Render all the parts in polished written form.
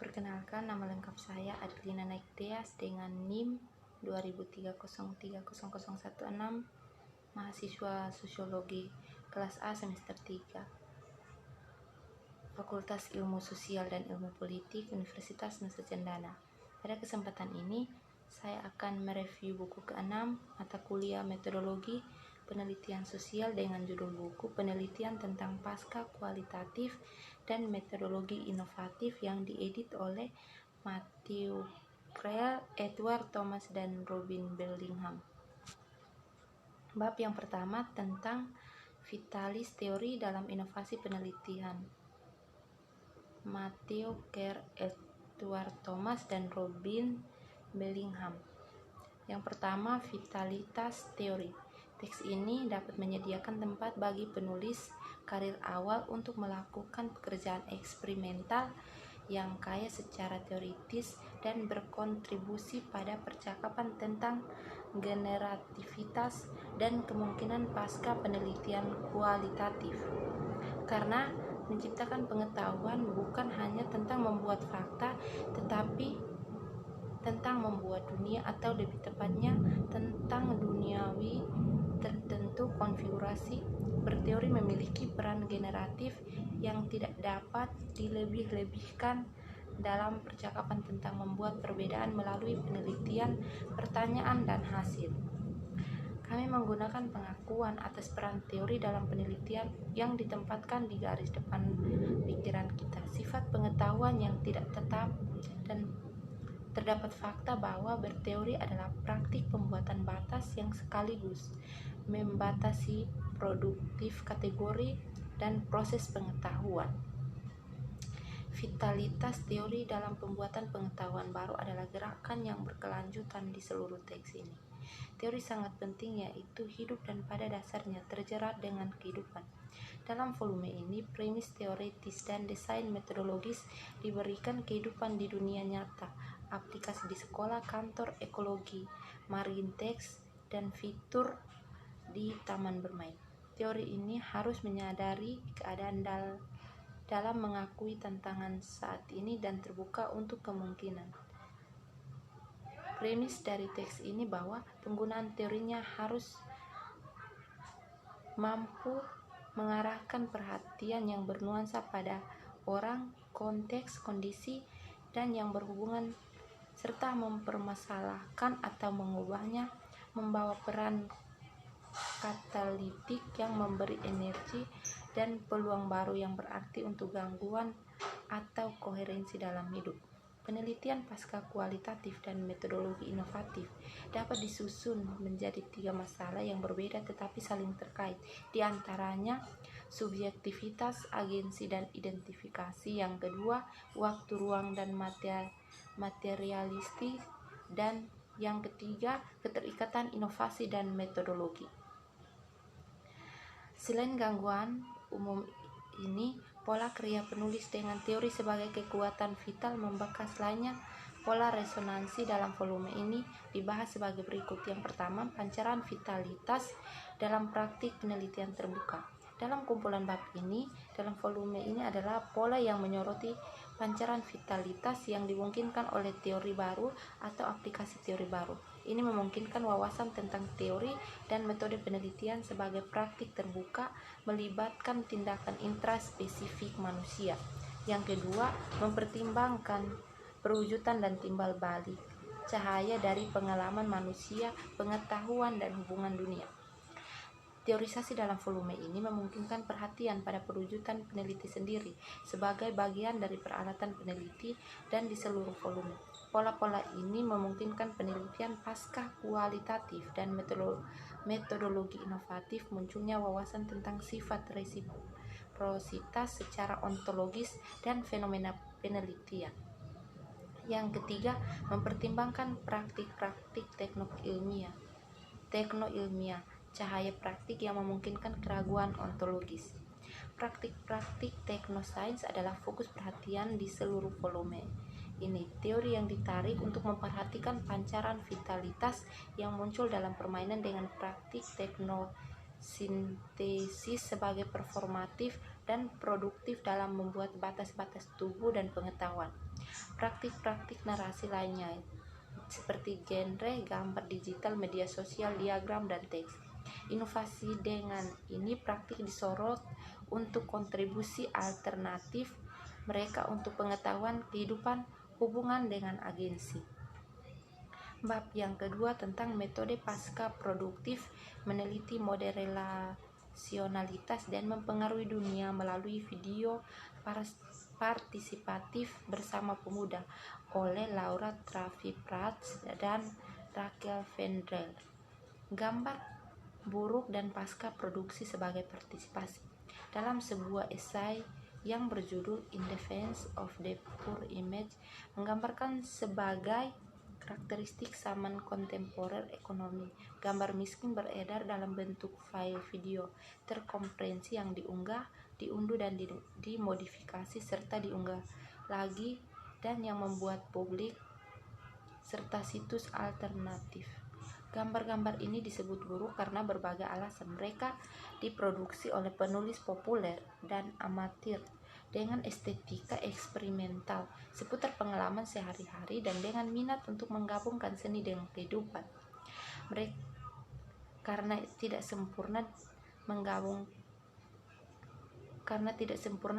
Perkenalkan, nama lengkap saya Adelina Naiktias dengan NIM 2003030016, mahasiswa Sosiologi kelas A semester 3, Fakultas Ilmu Sosial dan Ilmu Politik Universitas Nusa Cendana. Pada kesempatan ini, saya akan mereview buku ke-6 mata kuliah Metodologi Penelitian Sosial dengan judul buku Penelitian tentang Pasca Kualitatif dan Metodologi Inovatif yang diedit oleh Matthew Creel, Edward Thomas, dan Robin Bellingham. Bab yang pertama tentang Vitalis Teori dalam Inovasi Penelitian. Matthew Creel, Edward Thomas, dan Robin Bellingham. Yang pertama, vitalitas teori. Teks ini dapat menyediakan tempat bagi penulis karir awal untuk melakukan pekerjaan eksperimental yang kaya secara teoritis dan berkontribusi pada percakapan tentang generativitas dan kemungkinan pasca penelitian kualitatif. Karena menciptakan pengetahuan bukan hanya tentang membuat fakta, tetapi tentang membuat dunia, atau lebih tepatnya tentang duniawi tertentu konfigurasi. Berteori memiliki peran generatif yang tidak dapat dilebih-lebihkan dalam percakapan tentang membuat perbedaan melalui penelitian, pertanyaan, dan hasil. Kami menggunakan pengakuan atas peran teori dalam penelitian yang ditempatkan di garis depan pikiran kita. Sifat pengetahuan yang tidak tetap dan terdapat fakta bahwa berteori adalah praktik pembuatan batas yang sekaligus membatasi produktif kategori dan proses pengetahuan. Vitalitas teori dalam pembuatan pengetahuan baru adalah gerakan yang berkelanjutan di seluruh teks ini. Teori sangat penting, yaitu hidup dan pada dasarnya terjerat dengan kehidupan. Dalam volume ini, premis teoritis dan desain metodologis diberikan kehidupan di dunia nyata, aplikasi di sekolah, kantor, ekologi, marine text, dan fitur di taman bermain. Teori ini harus menyadari keadaan dalam mengakui tantangan saat ini dan terbuka untuk kemungkinan. Premis dari teks ini bahwa penggunaan teorinya harus mampu mengarahkan perhatian yang bernuansa pada orang, konteks, kondisi, dan yang berhubungan, serta mempermasalahkan atau mengubahnya, membawa peran katalitik yang memberi energi dan peluang baru yang berarti untuk gangguan atau koherensi dalam hidup. Penelitian pasca kualitatif dan metodologi inovatif dapat disusun menjadi 3 masalah yang berbeda tetapi saling terkait, di antaranya subjektivitas, agensi, dan identifikasi. Yang kedua, waktu, ruang, dan materialistis, dan yang ketiga, keterikatan inovasi dan metodologi. Selain gangguan umum ini, pola kriya penulis dengan teori sebagai kekuatan vital membekas lainnya. Pola resonansi dalam volume ini dibahas sebagai berikut. Yang pertama, pancaran vitalitas dalam praktik penelitian terbuka. Dalam kumpulan bab ini, dalam volume ini adalah pola yang menyoroti pancaran vitalitas yang dimungkinkan oleh teori baru atau aplikasi teori baru. Ini memungkinkan wawasan tentang teori dan metode penelitian sebagai praktik terbuka, melibatkan tindakan intraspesifik manusia. Yang kedua, mempertimbangkan perwujudan dan timbal balik cahaya dari pengalaman manusia, pengetahuan, dan hubungan dunia. Teorisasi dalam volume ini memungkinkan perhatian pada perwujudan peneliti sendiri sebagai bagian dari peralatan peneliti dan di seluruh volume. Pola-pola ini memungkinkan penelitian pasca kualitatif dan metodologi inovatif, munculnya wawasan tentang sifat resiprositas secara ontologis dan fenomena penelitian. Yang ketiga, mempertimbangkan praktik-praktik tekno-ilmiah, cahaya praktik yang memungkinkan keraguan ontologis. Praktik-praktik teknosains adalah fokus perhatian di seluruh volume ini. Teori yang ditarik untuk memperhatikan pancaran vitalitas yang muncul dalam permainan dengan praktik teknosintesis sebagai performatif, dan produktif dalam membuat batas-batas tubuh dan pengetahuan. Praktik-praktik narasi lainnya seperti genre, gambar digital, media sosial, diagram, dan teks. Inovasi dengan ini praktik disorot untuk kontribusi alternatif mereka untuk pengetahuan kehidupan hubungan dengan agensi. Bab yang kedua tentang metode pasca produktif, meneliti model relasionalitas dan mempengaruhi dunia melalui video partisipatif bersama pemuda oleh Laura Trafi-Prats dan Rachel Vendrell. Gambar buruk dan pasca produksi sebagai partisipasi. Dalam sebuah esai yang berjudul In Defense of the Poor Image, menggambarkan sebagai karakteristik zaman kontemporer ekonomi. Gambar miskin beredar dalam bentuk file video terkompresi yang diunggah, diunduh dan dimodifikasi serta diunggah lagi dan yang membuat publik serta situs alternatif. Gambar-gambar ini disebut buruk karena berbagai alasan. Mereka diproduksi oleh penulis populer dan amatir dengan estetika eksperimental seputar pengalaman sehari-hari dan dengan minat untuk menggabungkan seni dengan kehidupan. Mereka karena tidak sempurna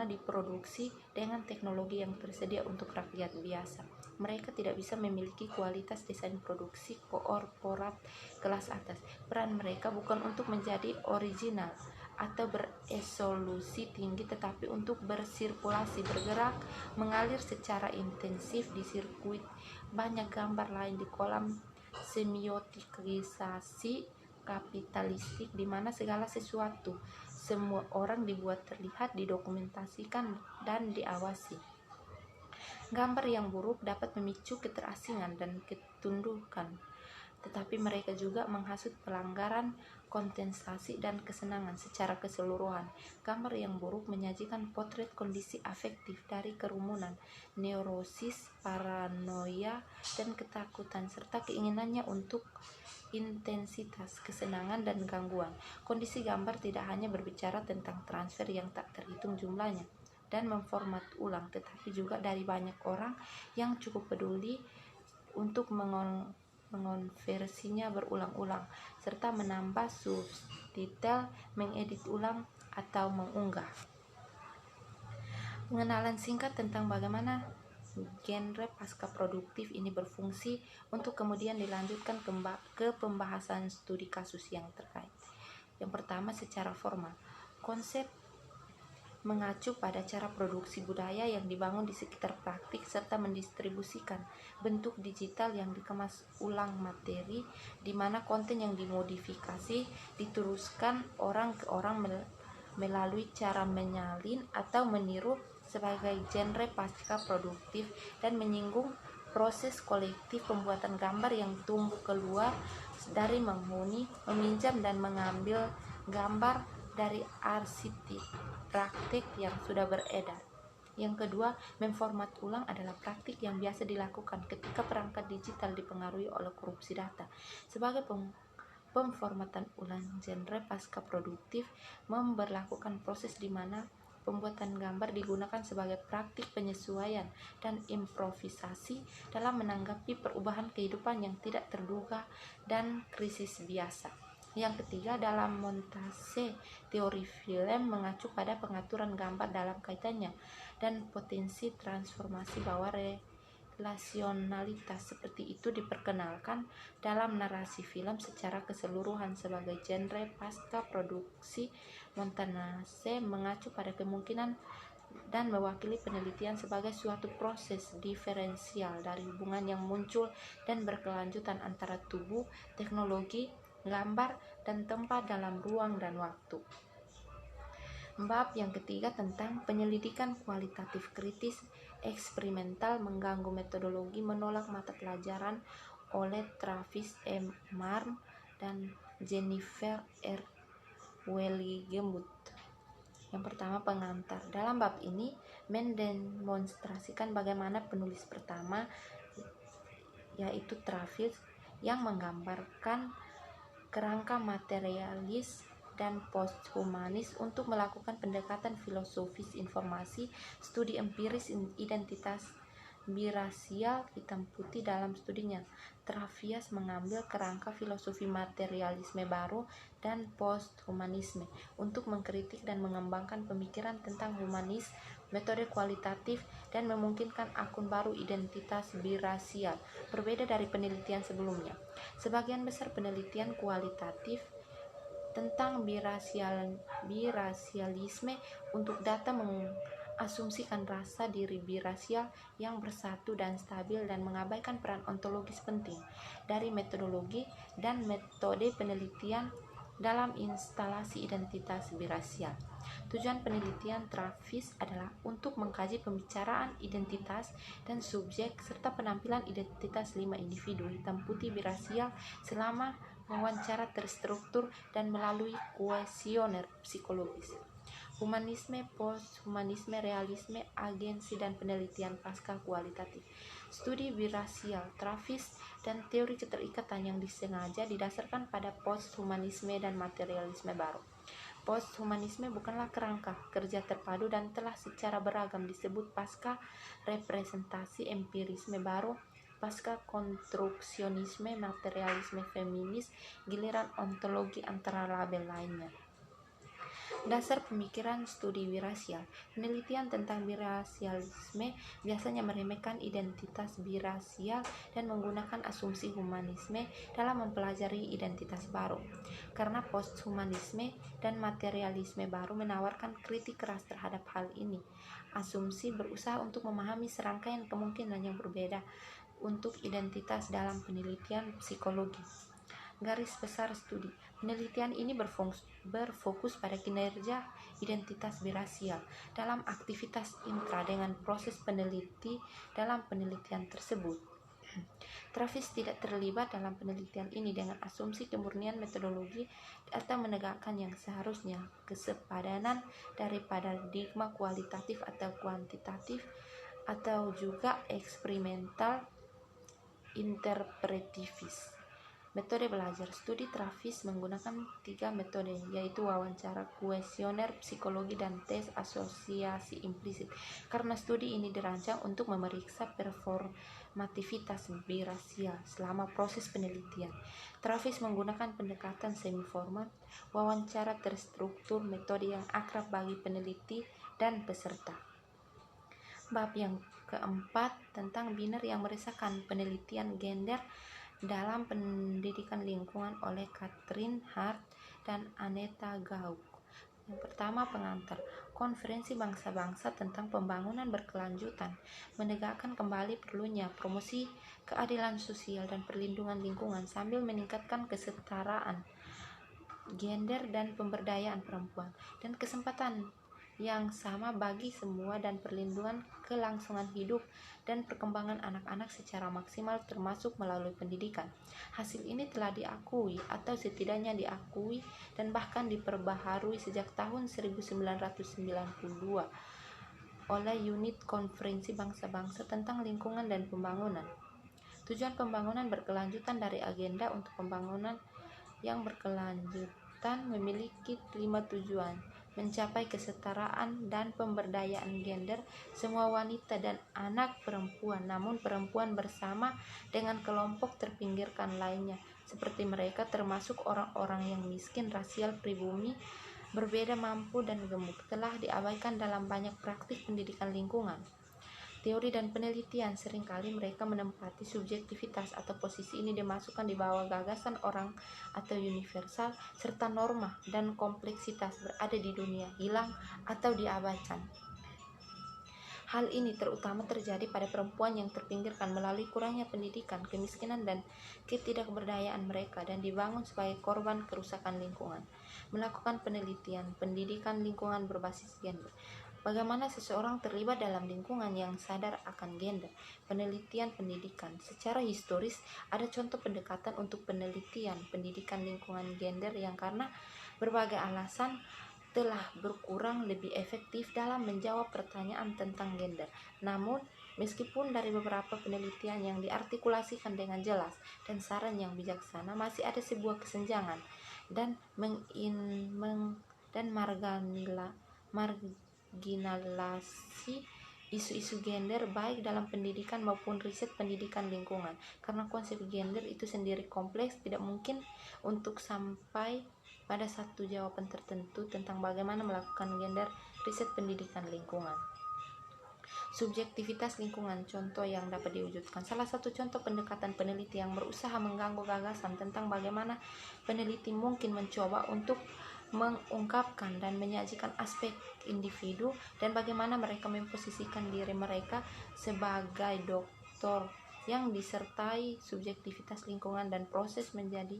diproduksi dengan teknologi yang tersedia untuk rakyat biasa. Mereka tidak bisa memiliki kualitas desain produksi korporat kelas atas. Peran mereka bukan untuk menjadi original atau beresolusi tinggi, tetapi untuk bersirkulasi, bergerak, mengalir secara intensif di sirkuit banyak gambar lain di kolam semiotikisasi kapitalistik di mana segala sesuatu, semua orang dibuat terlihat, didokumentasikan, dan diawasi. Gambar yang buruk dapat memicu keterasingan dan ketundukan, tetapi mereka juga menghasut pelanggaran konsentrasi dan kesenangan secara keseluruhan. Gambar yang buruk menyajikan potret kondisi afektif dari kerumunan, neurosis, paranoia, dan ketakutan, serta keinginannya untuk intensitas, kesenangan, dan gangguan. Kondisi gambar tidak hanya berbicara tentang transfer yang tak terhitung jumlahnya dan memformat ulang, tetapi juga dari banyak orang yang cukup peduli untuk mengonversinya berulang-ulang, serta menambah subtitel, mengedit ulang, atau mengunggah. Pengenalan singkat tentang bagaimana genre pasca produktif ini berfungsi untuk kemudian dilanjutkan ke pembahasan studi kasus yang terkait. Yang pertama, secara formal, konsep mengacu pada cara produksi budaya yang dibangun di sekitar praktik serta mendistribusikan bentuk digital yang dikemas ulang materi, di mana konten yang dimodifikasi diteruskan orang ke orang melalui cara menyalin atau meniru sebagai genre pasca produktif, dan menyinggung proses kolektif pembuatan gambar yang tumbuh keluar dari menghuni, meminjam, dan mengambil gambar dari arsip praktik yang sudah beredar. Yang kedua, memformat ulang adalah praktik yang biasa dilakukan ketika perangkat digital dipengaruhi oleh korupsi data. Sebagai pemformatan ulang genre pasca produktif memberlakukan proses di mana pembuatan gambar digunakan sebagai praktik penyesuaian dan improvisasi dalam menanggapi perubahan kehidupan yang tidak terduga dan krisis biasa. Yang ketiga, dalam montase teori film mengacu pada pengaturan gambar dalam kaitannya dan potensi transformasi bahwa relasionalitas seperti itu diperkenalkan dalam narasi film secara keseluruhan sebagai genre pasca produksi. Montase mengacu pada kemungkinan dan mewakili penelitian sebagai suatu proses diferensial dari hubungan yang muncul dan berkelanjutan antara tubuh, teknologi, gambar, dan tempat dalam ruang dan waktu. Bab yang ketiga tentang penyelidikan kualitatif kritis eksperimental mengganggu metodologi menolak mata pelajaran oleh Travis M. Marm dan Jennifer R. Welligemuth. Yang pertama, pengantar. Dalam bab ini mendemonstrasikan bagaimana penulis pertama, yaitu Travis, yang menggambarkan kerangka materialis dan posthumanis untuk melakukan pendekatan filosofis informasi, studi empiris identitas birasial hitam putih dalam studinya. Travias mengambil kerangka filosofi materialisme baru dan posthumanisme untuk mengkritik dan mengembangkan pemikiran tentang humanis, metode kualitatif, dan memungkinkan akun baru identitas birasial, berbeda dari penelitian sebelumnya. Sebagian besar penelitian kualitatif tentang birasialisme untuk data mengasumsikan rasa diri birasial yang bersatu dan stabil dan mengabaikan peran ontologis penting dari metodologi dan metode penelitian dalam instalasi identitas birasial. Tujuan penelitian Travis adalah untuk mengkaji pembicaraan identitas dan subjek serta penampilan identitas 5 individu hitam putih birasial selama wawancara terstruktur dan melalui kuesioner psikologis. Humanisme, posthumanisme, realisme, agensi, dan penelitian pasca kualitatif. Studi birasial Travis dan teori keterikatan yang disengaja didasarkan pada posthumanisme dan materialisme baru. Posthumanisme bukanlah kerangka kerja terpadu dan telah secara beragam disebut pasca representasi empirisme baru, pasca konstruksionisme, materialisme feminis, giliran ontologi antara label lainnya. Dasar pemikiran studi birasial. Penelitian tentang birasialisme biasanya meremehkan identitas birasial dan menggunakan asumsi humanisme dalam mempelajari identitas baru. Karena posthumanisme dan materialisme baru menawarkan kritik keras terhadap hal ini. Asumsi berusaha untuk memahami serangkaian kemungkinan yang berbeda untuk identitas dalam penelitian psikologi. Garis besar studi. Penelitian ini berfokus pada kinerja identitas birasial dalam aktivitas intra dengan proses peneliti dalam penelitian tersebut. Travis tidak terlibat dalam penelitian ini dengan asumsi kemurnian metodologi atau menegakkan yang seharusnya kesepadanan dari paradigma kualitatif atau kuantitatif atau juga eksperimental interpretivis. Metode belajar. Studi Travis menggunakan 3 metode, yaitu wawancara, kuesioner psikologi, dan tes asosiasi implisit. Karena studi ini dirancang untuk memeriksa performativitas birasial selama proses penelitian, Travis menggunakan pendekatan semi-formal, wawancara terstruktur, metode yang akrab bagi peneliti dan peserta. Bab yang keempat tentang biner yang meresahkan, penelitian gender dalam pendidikan lingkungan oleh Catherine Hart dan Aneta Gauck. Yang pertama, pengantar. Konferensi bangsa-bangsa tentang pembangunan berkelanjutan menegakkan kembali perlunya promosi keadilan sosial dan perlindungan lingkungan sambil meningkatkan kesetaraan gender dan pemberdayaan perempuan dan kesempatan yang sama bagi semua dan perlindungan kelangsungan hidup dan perkembangan anak-anak secara maksimal termasuk melalui pendidikan. Hasil ini telah diakui atau setidaknya diakui dan bahkan diperbaharui sejak tahun 1992 oleh Unit Konferensi Bangsa-Bangsa tentang Lingkungan dan Pembangunan. Tujuan pembangunan berkelanjutan dari agenda untuk pembangunan yang berkelanjutan memiliki 5 tujuan: mencapai kesetaraan dan pemberdayaan gender semua wanita dan anak perempuan, namun perempuan bersama dengan kelompok terpinggirkan lainnya seperti mereka termasuk orang-orang yang miskin, rasial, pribumi, berbeda, mampu, dan gemuk telah diabaikan dalam banyak praktik pendidikan lingkungan. Teori dan penelitian seringkali mereka menempati subjektivitas atau posisi ini dimasukkan di bawah gagasan orang atau universal serta norma dan kompleksitas berada di dunia hilang atau diabaikan. Hal ini terutama terjadi pada perempuan yang terpinggirkan melalui kurangnya pendidikan, kemiskinan, dan ketidakberdayaan mereka dan dibangun sebagai korban kerusakan lingkungan. Melakukan penelitian pendidikan lingkungan berbasis gender. Bagaimana seseorang terlibat dalam lingkungan yang sadar akan gender. Penelitian pendidikan. Secara historis, ada contoh pendekatan untuk penelitian pendidikan lingkungan gender yang karena berbagai alasan telah berkurang lebih efektif dalam menjawab pertanyaan tentang gender. Namun, meskipun dari beberapa penelitian yang diartikulasikan dengan jelas dan saran yang bijaksana, masih ada sebuah kesenjangan dan marginalisasi isu-isu gender baik dalam pendidikan maupun riset pendidikan lingkungan. Karena konsep gender itu sendiri kompleks, tidak mungkin untuk sampai pada satu jawaban tertentu tentang bagaimana melakukan gender riset pendidikan lingkungan. Subjektivitas lingkungan, contoh yang dapat diwujudkan. Salah satu contoh pendekatan peneliti yang berusaha mengganggu gagasan tentang bagaimana peneliti mungkin mencoba untuk mengungkapkan dan menyajikan aspek individu dan bagaimana mereka memposisikan diri mereka sebagai doktor yang disertai subjektivitas lingkungan dan proses menjadi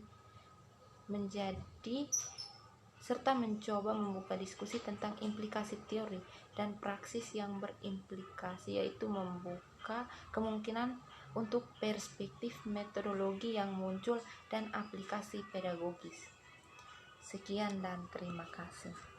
serta mencoba membuka diskusi tentang implikasi teori dan praksis yang berimplikasi, yaitu membuka kemungkinan untuk perspektif metodologi yang muncul dan aplikasi pedagogis. Sekian dan terima kasih.